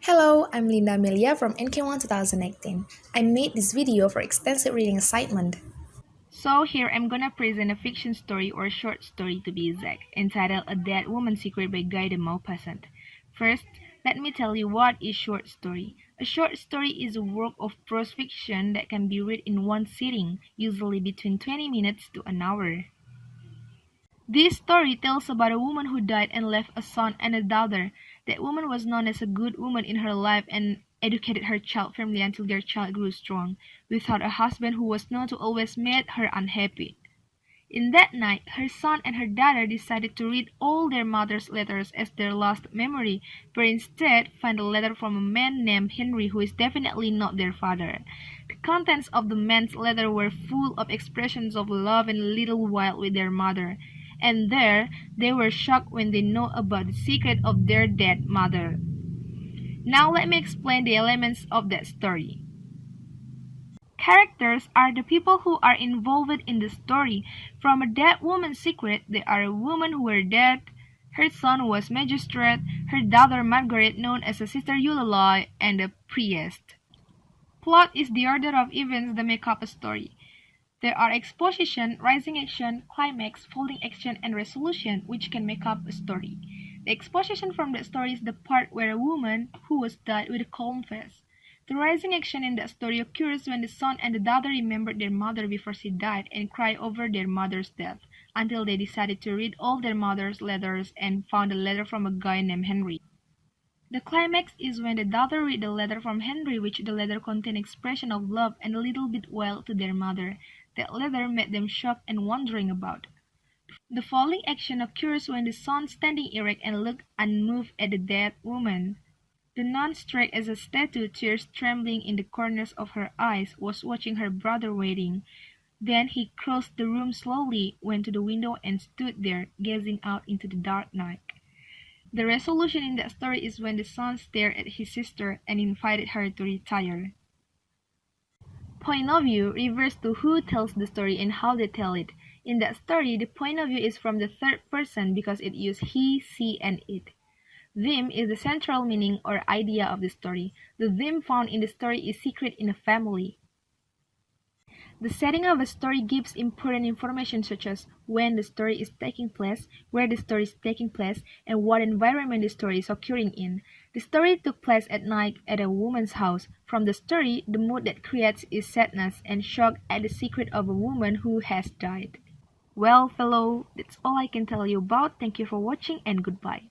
Hello, I'm Linda Amelia from NK1 2018. I made this video for extensive reading assignment. So here I'm gonna present a fiction story or short story to be exact, entitled A Dead Woman's Secret by Guy de Maupassant. First, let me tell you what is short story. A short story is a work of prose fiction that can be read in one sitting, usually between 20 minutes to an hour. This story tells about a woman who died and left a son and a daughter. That woman was known as a good woman in her life and educated her child firmly until their child grew strong, without a husband who was known to always make her unhappy. In that night, her son and her daughter decided to read all their mother's letters as their last memory, but instead find a letter from a man named Henry who is definitely not their father. The contents of the man's letter were full of expressions of love and a little wild with their mother, and there they were shocked when they know about the secret of their dead mother. Now let me explain the elements of that story. Characters are the people who are involved in the story. From a dead woman's secret, there are a woman who were dead, her son was magistrate, her daughter Margaret known as a Sister Eulalie, and a priest. Plot is the order of events that make up a story. There are exposition, rising action, climax, folding action, and resolution, which can make up a story. The exposition from the story is the part where a woman who was died with a calm face. The rising action in that story occurs when the son and the daughter remembered their mother before she died and cried over their mother's death, until they decided to read all their mother's letters and found a letter from a guy named Henry. The climax is when the daughter read the letter from Henry, which the letter contained expression of love and a little bit wild to their mother. That letter made them shocked and wondering about. The following action occurs when the son standing erect and looked unmoved at the dead woman. The nun, straight as a statue, tears trembling in the corners of her eyes, was watching her brother waiting. Then he crossed the room slowly, went to the window, and stood there, gazing out into the dark night. The resolution in that story is when the son stared at his sister and invited her to retire. Point of view refers to who tells the story and how they tell it. In that story, the point of view is from the third person because it uses he, she, and it. Theme is the central meaning or idea of the story. The theme found in the story is secret in a family. The setting of a story gives important information such as when the story is taking place, where the story is taking place, and what environment the story is occurring in. The story took place at night at a woman's house. From the story, the mood that creates is sadness and shock at the secret of a woman who has died. Well, fellow, that's all I can tell you about. Thank you for watching and goodbye.